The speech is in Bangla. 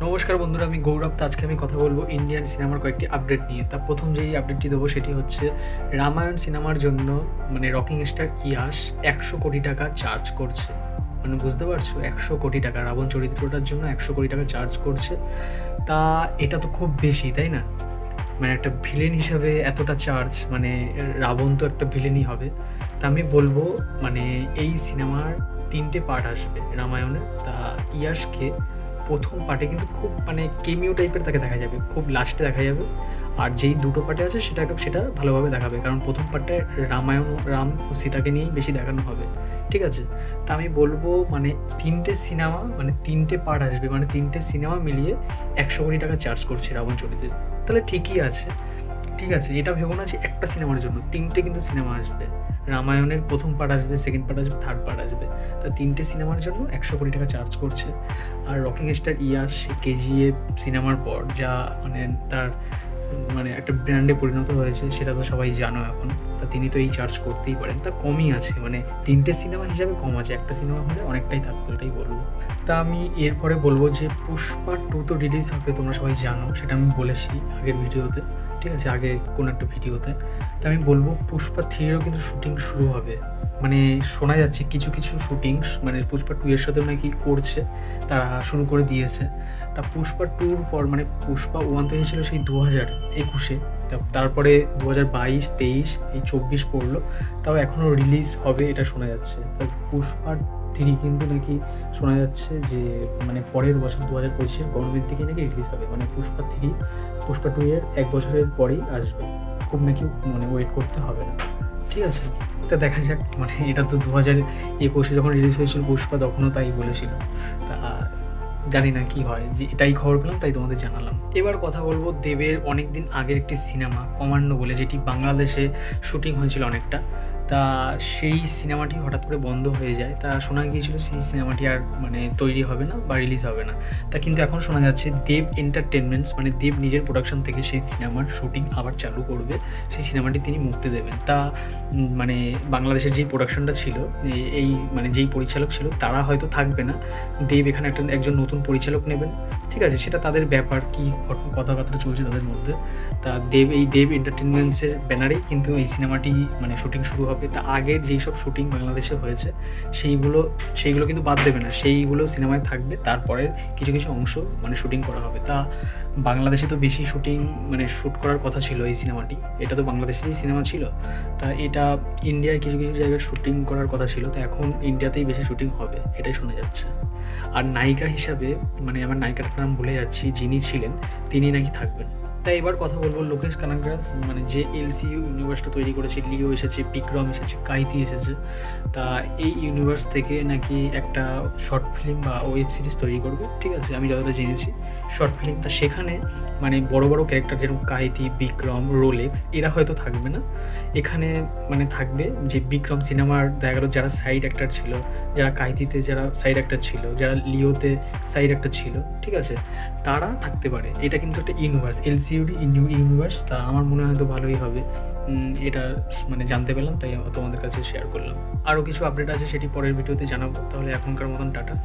নমস্কার বন্ধুরা, আমি গৌরব। তো আজকে আমি কথা বলবো ইন্ডিয়ান সিনেমার কয়েকটি আপডেট নিয়ে। তা প্রথম যেই আপডেটটি দেবো সেটি হচ্ছে রামায়ণ সিনেমার জন্য রকিং স্টার ইয়াশ 100 কোটি টাকা চার্জ করছে। বুঝতে পারছো, 100 কোটি টাকা রাবণ চরিত্রটার জন্য 100 কোটি টাকা চার্জ করছে। তা এটা তো খুব বেশি, তাই না? একটা ভিলেন হিসাবে এতটা চার্জ, রাবণ তো একটা ভিলেনই হবে। তা আমি বলবো এই সিনেমার 3টে পার্ট আসবে রামায়ণের। তা ইয়াশকে প্রথম পার্টে কিন্তু খুব কেমিও টাইপের তাকে দেখা যাবে, খুব লাস্টে দেখা যাবে। আর যেই 2টো পার্টে আছে সেটা ভালোভাবে দেখাবে, কারণ প্রথম পার্টে রামায়ণ রাম ও সীতাকে নিয়েই বেশি দেখানো হবে। ঠিক আছে? তা আমি বলবো 3টে সিনেমা 3টে পার্ট আসবে, 3টে সিনেমা মিলিয়ে 100 কোটি টাকা চার্জ করছে রাবণ চরিত্রে। তাহলে ঠিকই আছে, ঠিক আছে। এটা ভেবো না যে একটা সিনেমার জন্য 3টে কিন্তু সিনেমা আসবে। রামায়ণের প্রথম পার্ট আসবে, সেকেন্ড পার্ট আসবে, থার্ড পার্ট আসবে। তা 3টে সিনেমার জন্য 100 কোটি টাকা চার্জ করছে। আর রকিং স্টার ইয়াশ কেজিএফ সিনেমার পর যা তার একটা ব্র্যান্ডে পরিণত হয়েছে সেটা তো সবাই জানো এখন। তা তিনি তো এই চার্জ করতেই পারেন। তা কমই আছে, 3টে সিনেমা হিসাবে কম আছে, একটা সিনেমা হলে অনেকটাই থাকতো, এটাই বলবো। তা আমি এরপরে বলবো যে পুষ্পা 2 তো রিলিজ হবে, তোমরা সবাই জানো, সেটা আমি বলেছি আগের ভিডিওতে। ঠিক আছে, আগে কোনো একটা ভিডিওতে। তা আমি বলবো পুষ্পা 3-এরও কিন্তু শুটিং শুরু হবে। শোনা যাচ্ছে কিছু কিছু শুটিং পুষ্পা 2 এর সাথেও নাকি করছে, তারা শুরু করে দিয়েছে। তা পুষ্পা 2-র পর পুষ্পা 1 তো হয়েছিল সেই 2021-এ, তারপরে 2022, 23, এই 24 পড়লো, তাও এখনও রিলিজ হবে এটা শোনা যাচ্ছে। তা পুষ্পা 3 কিন্তু নাকি শোনা যাচ্ছে যে পরের বছর 2025-এর গরমের দিকে নাকি রিলিজ হবে। পুষ্পা 3 পুষ্পা 2 এর 1 বছরের পরেই আসবে, খুব নাকি ওয়েট করতে হবে না। ঠিক আছে, তা দেখা যাক। এটা তো 2021-এ যখন রিলিজ হয়েছিল পুষ্পা, তখনও তাই বলেছিল। তা জানি না কি হয়, যে এটাই খবর পেলাম তাই তোমাদের জানালাম। এবার কথা বলবো দেবের অনেক দিন আগের একটি সিনেমা কমান্ডো বলে, যেটি বাংলাদেশে শুটিং হয়েছিল অনেকটা। তা সেই সিনেমাটি হঠাৎ করে বন্ধ হয়ে যায়। তা শোনা গিয়েছিল সেই সিনেমাটি আর তৈরি হবে না বা রিলিজ হবে না। তা কিন্তু এখন শোনা যাচ্ছে দেব এন্টারটেনমেন্টস দেব নিজের প্রোডাকশন থেকে সেই সিনেমার শুটিং আবার চালু করবে, সেই সিনেমাটি তিনি মুক্তি দেবেন। তা বাংলাদেশের যেই প্রোডাকশনটা ছিল, এই যেই পরিচালক ছিল তারা হয়তো থাকবে না, দেব এখানে একজন নতুন পরিচালক নেবেন। ঠিক আছে, সেটা তাদের ব্যাপার, কি কথাবার্তা চলছে তাদের মধ্যে। তা দেব এন্টারটেনমেন্টসের ব্যানারেই কিন্তু এই সিনেমাটি শুটিং শুরু হবে। তা আগের যেই সব শুটিং বাংলাদেশে হয়েছে সেইগুলো কিন্তু বাদ দেবে না, সেইগুলো সিনেমায় থাকবে। তারপরে কিছু কিছু অংশ শুটিং করা হবে। তা বাংলাদেশে তো বেশি শুটিং শ্যুট করার কথা ছিল এই সিনেমাটি, এটা তো বাংলাদেশেরই সিনেমা ছিল। তা এটা ইন্ডিয়ায় কিছু কিছু জায়গায় শুটিং করার কথা ছিল, তো এখন ইন্ডিয়াতেই বেশি শুটিং হবে, এটাই শোনা যাচ্ছে। আর নায়িকা হিসাবে আমার নায়িকাটার নাম ভুলে যাচ্ছি, যিনি ছিলেন তিনি নাকি থাকবেন। তাই এবার কথা বলবো লোকেশ কানাগরাজ, যে এলসিইউ ইউনিভার্সটা তৈরি করেছে। লিও এসেছে, বিক্রম এসেছে, কাইতি এসেছে। তা এই ইউনিভার্স থেকে নাকি একটা শর্ট ফিল্ম বা ওয়েব সিরিজ তৈরি করবে। ঠিক আছে, আমি যতটা জেনেছি শর্ট ফিল্ম। তা সেখানে বড় বড় ক্যারেক্টার যেরকম কাইতি, বিক্রম, রোলেক্স, এরা হয়তো থাকবে না এখানে। থাকবে যে বিক্রম সিনেমার দেখা গেল যারা সাইড অ্যাক্টার ছিল, যারা কাইতিতে যারা সাইড অ্যাক্টার ছিল, যারা লিওতে সাইড অ্যাক্টার ছিল, ঠিক আছে, তারা থাকতে পারে। এটা কিন্তু একটা ইউনিভার্স, এলসিইউডি ইউনিভার্স। তা আমার মনে হয় তো ভালোই হবে, এটা জানতে পেলাম, তাই তোমাদের কাছে শেয়ার করলাম। আরও কিছু আপডেট আছে, সেটি পরের ভিডিওতে জানাবো। তাহলে এখনকার মতন টাটা।